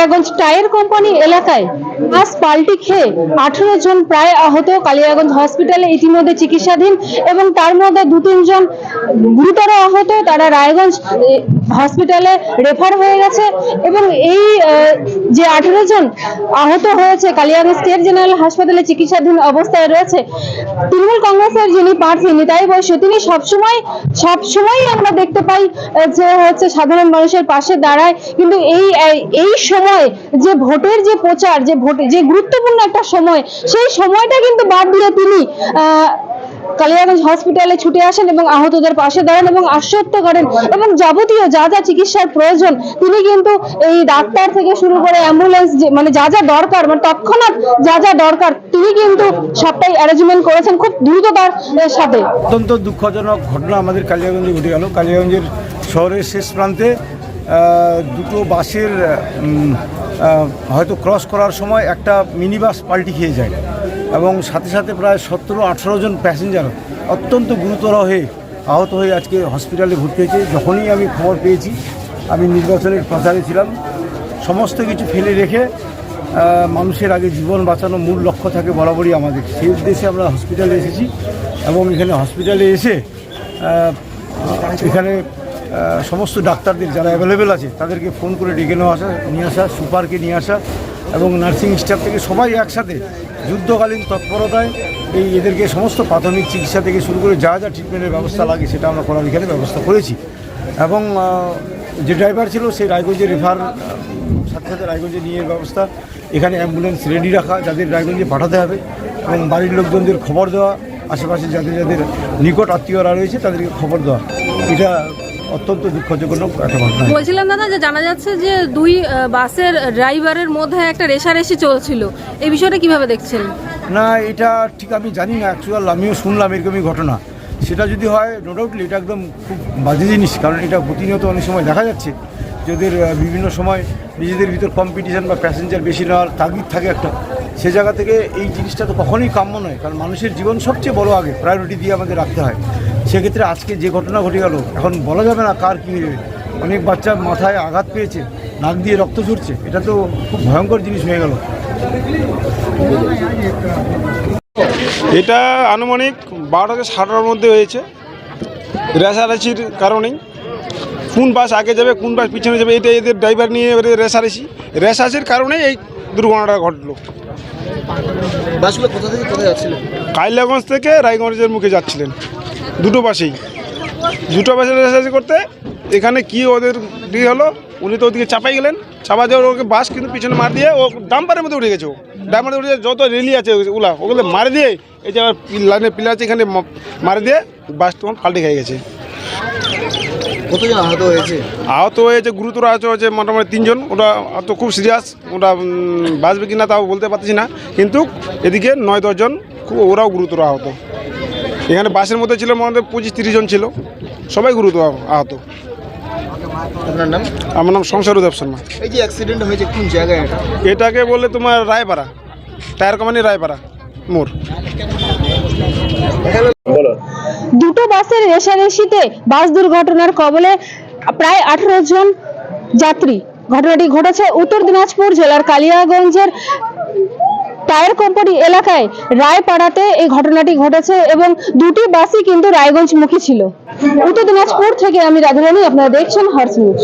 Kaliaganj tyre company এলাকায় বাস পাল্টি খেয়ে 18 জন প্রায় আহত। কালিয়াগঞ্জ হসপিটালে ইতিমধ্যে চিকিৎসাধীন এবং তার মধ্যে 2-3 জন গুরুতর আহত। তারা রায়গঞ্জ হসপিটালে রেফার হয়ে গেছে এবং এই যে 18 জন আহত হয়েছে কালিয়াগঞ্জ স্টেট জেনারেল হাসপাতালে চিকিৎসাধীন অবস্থায় রয়েছে। তৃণমূল কংগ্রেসের যিনি প্রার্থী নিতাই বসু, তিনি সবসময় আমরা দেখতে পাই যে হচ্ছে সাধারণ মানুষের পাশে দাঁড়ায়, কিন্তু এই সময় যে ভোটের যে প্রচার, যে গুরুত্বপূর্ণ একটা সময়, সেই সময়টা কিন্তু বাদ দিয়ে তিনি কালিয়াগঞ্জ হসপিটালে ছুটে আসেন এবং আহতদের পাশে দাঁড়ান এবং আশ্বস্ত করেন এবং যাবতীয় যা যা চিকিৎসার প্রয়োজন তিনি কিন্তু এই ডাক্তার থেকে শুরু করে অ্যাম্বুলেন্স মানে যা যা দরকার, মানে তৎক্ষণাৎ যা যা দরকার তিনি কিন্তু সবটাই অ্যারেঞ্জমেন্ট করেছেন খুব দ্রুততার সাথে। অত্যন্ত দুঃখজনক ঘটনা আমাদের কালিয়াগঞ্জে ঘটে গেল। কালিয়াগঞ্জের শহরের শেষ প্রান্তে দুটো বাসের হয়তো ক্রস করার সময় একটা মিনি বাস পাল্টি খেয়ে যায় এবং সাথে সাথে প্রায় 17-18 জন প্যাসেঞ্জার অত্যন্ত গুরুতর হয়ে আহত হয়ে আজকে হসপিটালে ভর্তি হয়েছে। যখনই আমি খবর পেয়েছি, আমি নির্বাচনের প্রচারে ছিলাম, সমস্ত কিছু ফেলে রেখে মানুষের আগে জীবন বাঁচানো মূল লক্ষ্য থাকে বরাবরই আমাদের, সেই উদ্দেশ্যে আমরা হসপিটালে এসেছি এবং এখানে হসপিটালে এসে এখানে সমস্ত ডাক্তারদের যারা অ্যাভেলেবেল আছে তাদেরকে ফোন করে ডেকে নিয়ে আসা, সুপারকে নিয়ে আসা এবং নার্সিং স্টাফ থেকে সবাই একসাথে যুদ্ধকালীন তৎপরতায় এদেরকে সমস্ত প্রাথমিক চিকিৎসা থেকে শুরু করে যা যা ট্রিটমেন্টের ব্যবস্থা লাগে সেটা আমরা করার এখানে ব্যবস্থা করেছি এবং যে ড্রাইভার ছিল সেই রায়গঞ্জে রেফার, সাথে সাথে রায়গঞ্জে নিয়ে ব্যবস্থা, এখানে অ্যাম্বুলেন্স রেডি রাখা যাদের রায়গঞ্জে পাঠাতে হবে এবং বাড়ির লোকজনদের খবর দেওয়া, আশেপাশে যাদের নিকট আত্মীয়রা রয়েছে তাদেরকে খবর দেওয়া। এটা অত্যন্ত দুঃখজনক একটা ঘটনা। বলছিলাম দাদা, যে জানা যাচ্ছে যে দুই বাসের ড্রাইভারের মধ্যে একটা রেষারেষি চলছিল, এই বিষয়টা কিভাবে দেখছেন? না, এটা ঠিক আমি জানি না, অ্যাকচুয়াল আমিও শুনলাম এরকমই ঘটনা। সেটা যদি হয় নো ডাউটলি এটা একদম খুব বাজে জিনিস, কারণ এটা প্রতিনিয়ত অনেক সময় দেখা যাচ্ছে যাদের বিভিন্ন সময় নিজেদের ভিতর কম্পিটিশন বা প্যাসেঞ্জার বেশি নেওয়ার তাগিদ থাকে একটা, সে জায়গা থেকে এই জিনিসটা তো কখনোই কাম্য নয়, কারণ মানুষের জীবন সবচেয়ে বড় আগে প্রায়োরিটি দিয়ে আমাদের রাখতে হয়। সেক্ষেত্রে আজকে যে ঘটনা ঘটে গেল, এখন বলা যাবে না কার কী হয়ে, অনেক বাচ্চা মাথায় আঘাত পেয়েছে, নাক দিয়ে রক্ত ঝরছে, এটা তো খুব ভয়ঙ্কর জিনিস হয়ে গেল। এটা আনুমানিক 12টা থেকে 7টার মধ্যে হয়েছে। রেষারেষির কারণেই কোন বাস আগে যাবে কোন বাস পিছনে যাবে, এটা এদের ড্রাইভার নিয়ে রেষারেষির কারণেই এই দুর্ঘটনাটা ঘটলো। বাসগুলো কোথা থেকে কোথায় যাচ্ছিলেন? কালিয়াগঞ্জ থেকে রায়গঞ্জের মুখে যাচ্ছিলেন, দুটো বাসেই। রেষারেষি করতে এখানে কি ওদের দিয়ে হলো, উনি তো ওদিকে চাপাই গেলেন, চাপা যাওয়ার ওকে বাস কিন্তু পিছনে মার দিয়ে ও ডাম্পারের মধ্যে উঠে গেছে। ডাম্পারে উঠে যত রেলি আছে ওগুলো মারে দিয়ে এই যে লাইনের পিলার আছে এখানে মারে দিয়ে বাস তখন পাল্টে খেয়ে গেছে। কতজন আহত হয়েছে? আহত হয়েছে, গুরুতর আহত হয়েছে মোটামুটি 3 জন। ওটা তো খুব সিরিয়াস, ওটা বাঁচবে কিনা তাও বলতে পারছি না, কিন্তু এদিকে 9-10 জন ওরাও গুরুতর আহত। এখানে বাসের মধ্যে ছিল মোটামুটি 25-30 জন ছিল, সবাই গুরুতর আহত। আপনার নাম? আমার নাম সংসারুদেব শর্মা। এই যে অ্যাক্সিডেন্ট হয়েছে কোন জায়গায়? এটাকে বলে তোমার রায়পাড়া, টায়ার কোম্পানি রায়পাড়া মোড়। দুটো বাসের রেষারেষিতে বাস দুর্ঘটনার কবলে প্রায় 18 জন যাত্রী। ঘটনাটি ঘটেছে উত্তর দিনাজপুর জেলার কালিয়াগঞ্জের টায়ার কোম্পানি এলাকায় রায়পাড়াতে এই ঘটনাটি ঘটেছে এবং দুটি বাসই কিন্তু রায়গঞ্জ মুখী ছিল। উত্তর দিনাজপুর থেকে আমি রাধারানী, আপনারা দেখছেন হর্ষ নিউজ।